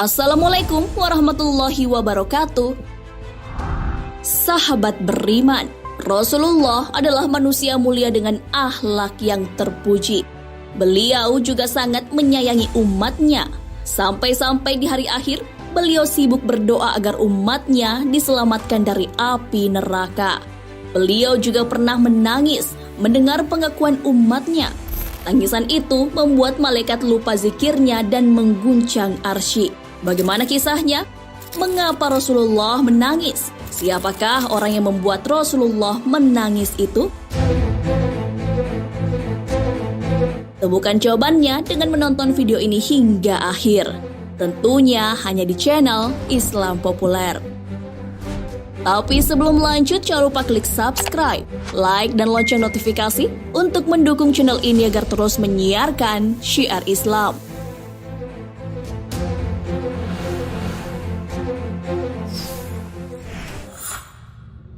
Assalamualaikum warahmatullahi wabarakatuh. Sahabat beriman, Rasulullah adalah manusia mulia dengan akhlak yang terpuji. Beliau juga sangat menyayangi umatnya. Sampai-sampai di hari akhir, beliau sibuk berdoa agar umatnya diselamatkan dari api neraka. Beliau juga pernah menangis mendengar pengakuan umatnya. Tangisan itu membuat malaikat lupa zikirnya dan mengguncang arsy. Bagaimana kisahnya? Mengapa Rasulullah menangis? Siapakah orang yang membuat Rasulullah menangis itu? Temukan jawabannya dengan menonton video ini hingga akhir. Tentunya hanya di channel Islam Populer. Tapi sebelum lanjut, jangan lupa klik subscribe, like, dan lonceng notifikasi untuk mendukung channel ini agar terus menyiarkan syiar Islam.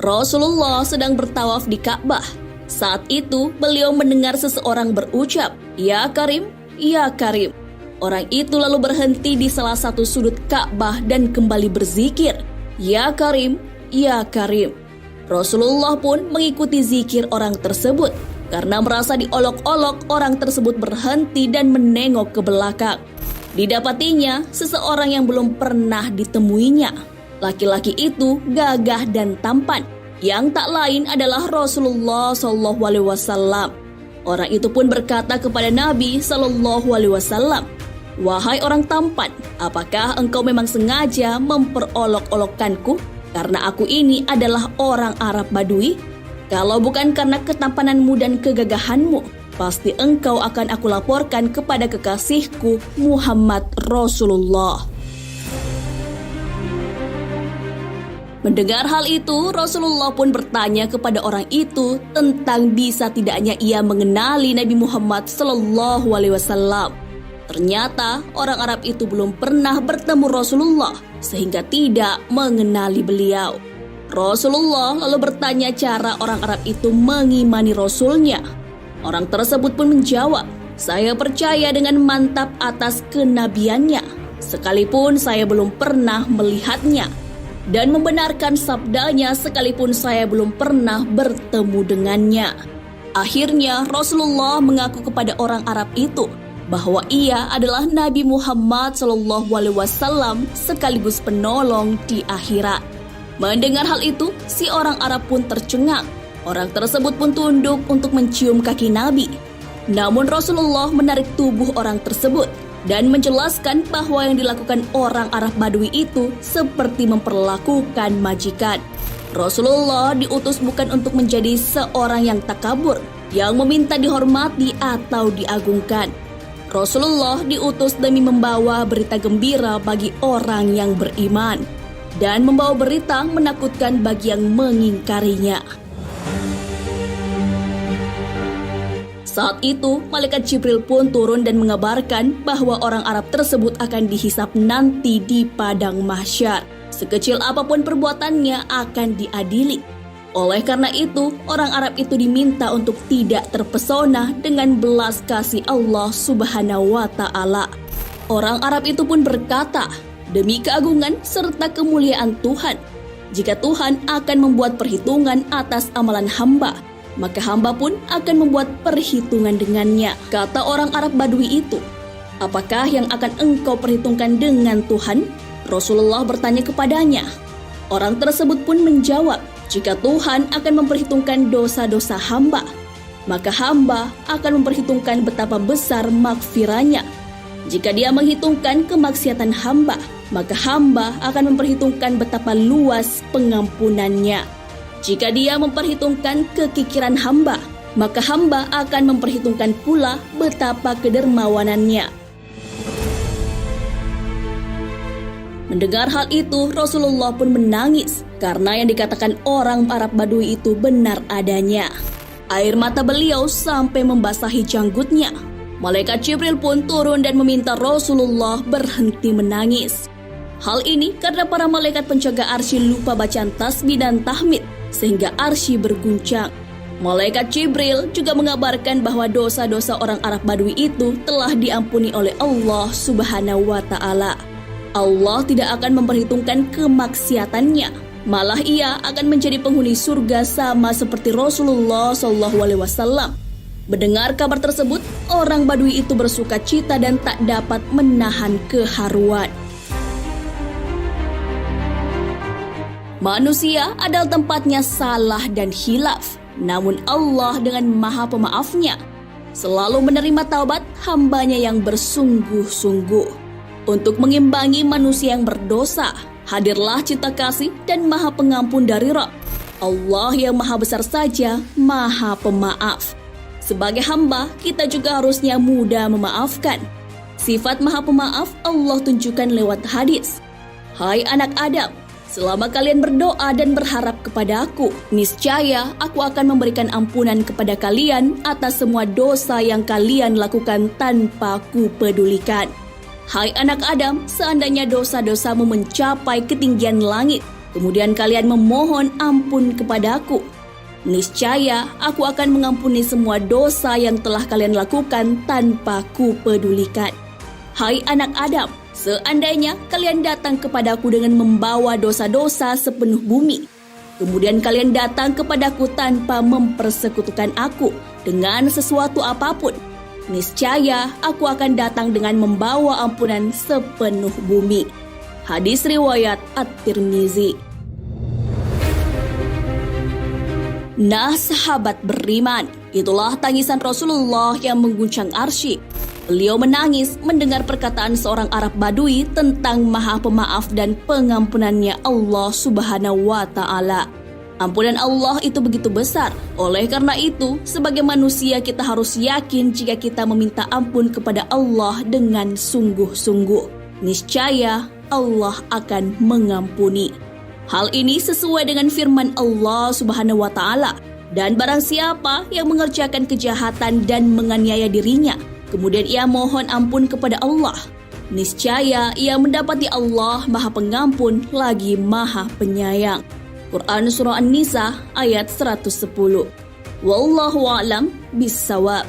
Rasulullah sedang bertawaf di Ka'bah. Saat itu, beliau mendengar seseorang berucap, "Ya Karim, ya Karim." Orang itu lalu berhenti di salah satu sudut Ka'bah dan kembali berzikir, "Ya Karim, ya Karim." Rasulullah pun mengikuti zikir orang tersebut. Karena merasa diolok-olok, orang tersebut berhenti dan menengok ke belakang. Didapatinya seseorang yang belum pernah ditemuinya. Laki-laki itu gagah dan tampan, yang tak lain adalah Rasulullah SAW. Orang itu pun berkata kepada Nabi SAW, "Wahai orang tampan, apakah engkau memang sengaja memperolok-olokkanku? Karena aku ini adalah orang Arab Badui. Kalau bukan karena ketampananmu dan kegagahanmu, pasti engkau akan aku laporkan kepada kekasihku Muhammad Rasulullah." Mendengar hal itu, Rasulullah pun bertanya kepada orang itu tentang bisa tidaknya ia mengenali Nabi Muhammad SAW. Ternyata orang Arab itu belum pernah bertemu Rasulullah sehingga tidak mengenali beliau. Rasulullah lalu bertanya cara orang Arab itu mengimani Rasulnya. Orang tersebut pun menjawab, "Saya percaya dengan mantap atas kenabiannya, sekalipun saya belum pernah melihatnya. Dan membenarkan sabdanya sekalipun saya belum pernah bertemu dengannya." Akhirnya Rasulullah mengaku kepada orang Arab itu bahwa ia adalah Nabi Muhammad SAW sekaligus penolong di akhirat. Mendengar hal itu, si orang Arab pun tercengang. Orang tersebut pun tunduk untuk mencium kaki Nabi. Namun Rasulullah menarik tubuh orang tersebut dan menjelaskan bahwa yang dilakukan orang Arab Badui itu seperti memperlakukan majikan. Rasulullah diutus bukan untuk menjadi seorang yang takabur, yang meminta dihormati atau diagungkan. Rasulullah diutus demi membawa berita gembira bagi orang yang beriman dan membawa berita menakutkan bagi yang mengingkarinya. Saat itu, malaikat Jibril pun turun dan mengabarkan bahwa orang Arab tersebut akan dihisap nanti di padang mahsyar. Sekecil apapun perbuatannya akan diadili. Oleh karena itu, orang Arab itu diminta untuk tidak terpesona dengan belas kasih Allah Subhanahu wa Ta'ala. Orang Arab itu pun berkata, "Demi keagungan serta kemuliaan Tuhan, jika Tuhan akan membuat perhitungan atas amalan hamba, maka hamba pun akan membuat perhitungan dengannya." Kata orang Arab Badui itu, "Apakah yang akan engkau perhitungkan dengan Tuhan?" Rasulullah bertanya kepadanya. Orang tersebut pun menjawab, "Jika Tuhan akan memperhitungkan dosa-dosa hamba, maka hamba akan memperhitungkan betapa besar maghfirahnya. Jika dia menghitungkan kemaksiatan hamba, maka hamba akan memperhitungkan betapa luas pengampunannya. Jika dia memperhitungkan kekikiran hamba, maka hamba akan memperhitungkan pula betapa kedermawanannya." Mendengar hal itu, Rasulullah pun menangis karena yang dikatakan orang Arab Badui itu benar adanya. Air mata beliau sampai membasahi janggutnya. Malaikat Jibril pun turun dan meminta Rasulullah berhenti menangis. Hal ini karena para malaikat penjaga arsy lupa bacaan tasbih dan tahmid sehingga arsy berguncang. Malaikat Jibril juga mengabarkan bahwa dosa-dosa orang Arab Badui itu telah diampuni oleh Allah Subhanahu wa Ta'ala. Allah tidak akan memperhitungkan kemaksiatannya. Malah ia akan menjadi penghuni surga sama seperti Rasulullah SAW. Mendengar kabar tersebut, orang Badui itu bersuka cita dan tak dapat menahan keharuan. Manusia adalah tempatnya salah dan hilaf, namun Allah dengan Maha Pemaafnya selalu menerima taubat hambanya yang bersungguh-sungguh. Untuk mengimbangi manusia yang berdosa, hadirlah cinta kasih dan Maha Pengampun dari Rabb. Allah yang Maha Besar saja, Maha Pemaaf. Sebagai hamba, kita juga harusnya mudah memaafkan. Sifat Maha Pemaaf Allah tunjukkan lewat hadis. Hai anak Adam, selama kalian berdoa dan berharap kepada Aku, niscaya Aku akan memberikan ampunan kepada kalian atas semua dosa yang kalian lakukan tanpa Ku pedulikan. Hai anak Adam, seandainya dosa-dosamu mencapai ketinggian langit, kemudian kalian memohon ampun kepada Aku, niscaya Aku akan mengampuni semua dosa yang telah kalian lakukan tanpa Ku pedulikan. Hai anak Adam, seandainya kalian datang kepadaku dengan membawa dosa-dosa sepenuh bumi, kemudian kalian datang kepadaku tanpa mempersekutukan Aku dengan sesuatu apapun, niscaya Aku akan datang dengan membawa ampunan sepenuh bumi. Hadis riwayat At-Tirmizi. Nah sahabat beriman, itulah tangisan Rasulullah yang mengguncang arsy. Beliau menangis mendengar perkataan seorang Arab Badui tentang Maha Pemaaf dan pengampunannya Allah Subhanahu wa Ta'ala. Ampunan Allah itu begitu besar. Oleh karena itu, sebagai manusia kita harus yakin jika kita meminta ampun kepada Allah dengan sungguh-sungguh. Niscaya Allah akan mengampuni. Hal ini sesuai dengan firman Allah Subhanahu wa Ta'ala. Dan barang siapa yang mengerjakan kejahatan dan menganiaya dirinya, kemudian ia mohon ampun kepada Allah, niscaya ia mendapati Allah Maha Pengampun lagi Maha Penyayang. Quran Surah An-Nisa ayat 110. Wallahu a'lam bissawab.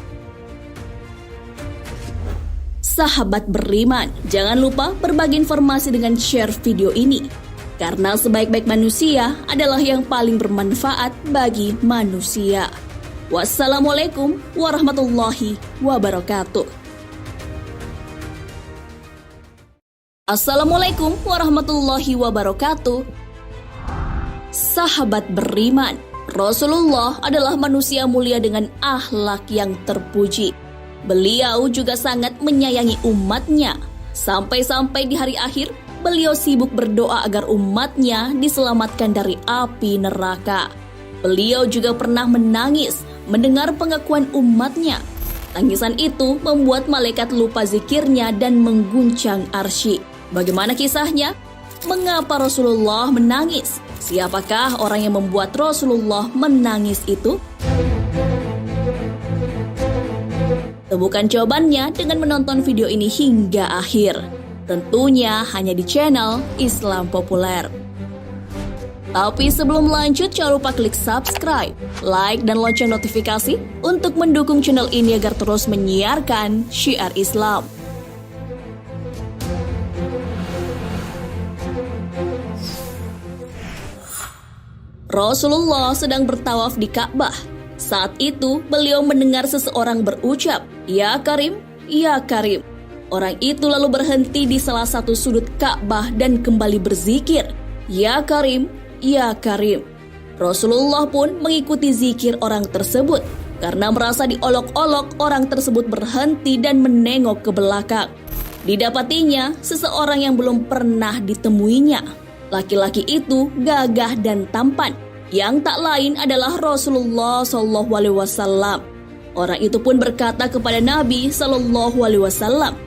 Sahabat beriman, jangan lupa berbagi informasi dengan share video ini. Karena sebaik-baik manusia adalah yang paling bermanfaat bagi manusia. Wassalamualaikum warahmatullahi wabarakatuh. Assalamualaikum warahmatullahi wabarakatuh. Sahabat beriman, Rasulullah adalah manusia mulia dengan akhlak yang terpuji. Beliau juga sangat menyayangi umatnya. Sampai-sampai di hari akhir, beliau sibuk berdoa agar umatnya diselamatkan dari api neraka. Beliau juga pernah menangis mendengar pengakuan umatnya. Tangisan itu membuat malaikat lupa zikirnya dan mengguncang arsy. Bagaimana kisahnya? Mengapa Rasulullah menangis? Siapakah orang yang membuat Rasulullah menangis itu? Temukan jawabannya dengan menonton video ini hingga akhir. Tentunya hanya di channel Islam Populer. Tapi sebelum lanjut, jangan lupa klik subscribe, like, dan lonceng notifikasi untuk mendukung channel ini agar terus menyiarkan syiar Islam. Rasulullah sedang bertawaf di Ka'bah. Saat itu beliau mendengar seseorang berucap, "Ya Karim, ya Karim." Orang itu lalu berhenti di salah satu sudut Ka'bah dan kembali berzikir, "Ya Karim, ya Karim." Rasulullah pun mengikuti zikir orang tersebut. Karena merasa diolok-olok, orang tersebut berhenti dan menengok ke belakang. Didapatinya seseorang yang belum pernah ditemuinya. Laki-laki itu gagah dan tampan, yang tak lain adalah Rasulullah SAW. Orang itu pun berkata kepada Nabi SAW,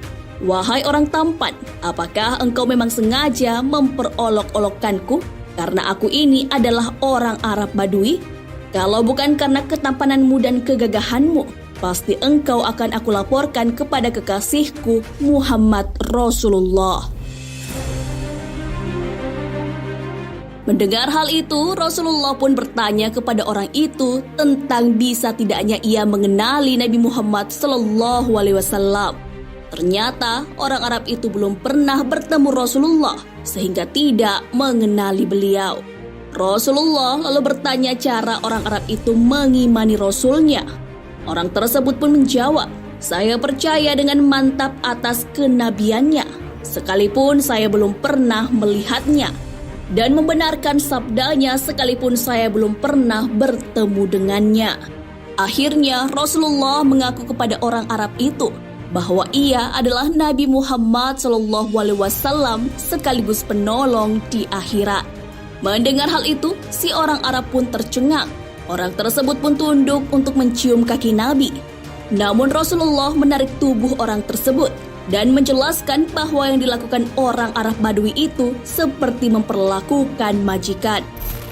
"Wahai orang tampan, apakah engkau memang sengaja memperolok-olokkanku? Karena aku ini adalah orang Arab Badui. Kalau bukan karena ketampananmu dan kegagahanmu, pasti engkau akan aku laporkan kepada kekasihku Muhammad Rasulullah." Mendengar hal itu, Rasulullah pun bertanya kepada orang itu tentang bisa tidaknya ia mengenali Nabi Muhammad SAW. Ternyata orang Arab itu belum pernah bertemu Rasulullah sehingga tidak mengenali beliau. Rasulullah lalu bertanya cara orang Arab itu mengimani Rasulnya. Orang tersebut pun menjawab, "Saya percaya dengan mantap atas kenabiannya, sekalipun saya belum pernah melihatnya, dan membenarkan sabdanya sekalipun saya belum pernah bertemu dengannya." Akhirnya Rasulullah mengaku kepada orang Arab itu bahwa ia adalah Nabi Muhammad SAW sekaligus penolong di akhirat. Mendengar hal itu, si orang Arab pun tercengang. Orang tersebut pun tunduk untuk mencium kaki Nabi. Namun Rasulullah menarik tubuh orang tersebut dan menjelaskan bahwa yang dilakukan orang Arab Badui itu seperti memperlakukan majikan.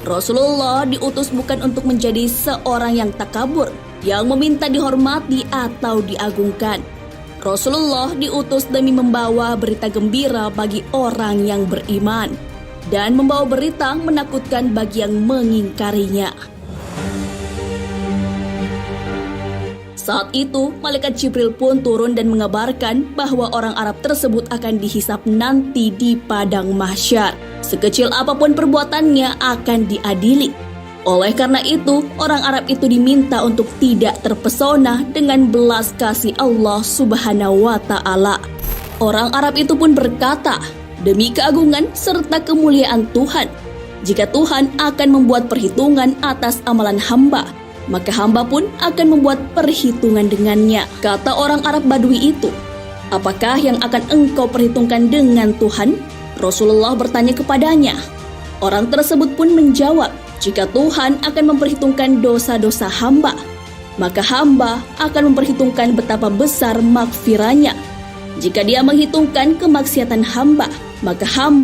Rasulullah diutus bukan untuk menjadi seorang yang takabur, yang meminta dihormati atau diagungkan. Rasulullah diutus demi membawa berita gembira bagi orang yang beriman dan membawa berita menakutkan bagi yang mengingkarinya. Saat itu, malaikat Jibril pun turun dan mengabarkan bahwa orang Arab tersebut akan dihisap nanti di padang mahsyar. Sekecil apapun perbuatannya akan diadili. Oleh karena itu, orang Arab itu diminta untuk tidak terpesona dengan belas kasih Allah Subhanahu wa Ta'ala. Orang Arab itu pun berkata, "Demi keagungan serta kemuliaan Tuhan, jika Tuhan akan membuat perhitungan atas amalan hamba, maka hamba pun akan membuat perhitungan dengannya." Kata orang Arab Badui itu, "Apakah yang akan engkau perhitungkan dengan Tuhan?" Rasulullah bertanya kepadanya. Orang tersebut pun menjawab, "Jika Tuhan akan memperhitungkan dosa-dosa hamba, maka hamba akan memperhitungkan betapa besar maghfirahnya. Jika dia menghitungkan kemaksiatan hamba, maka hamba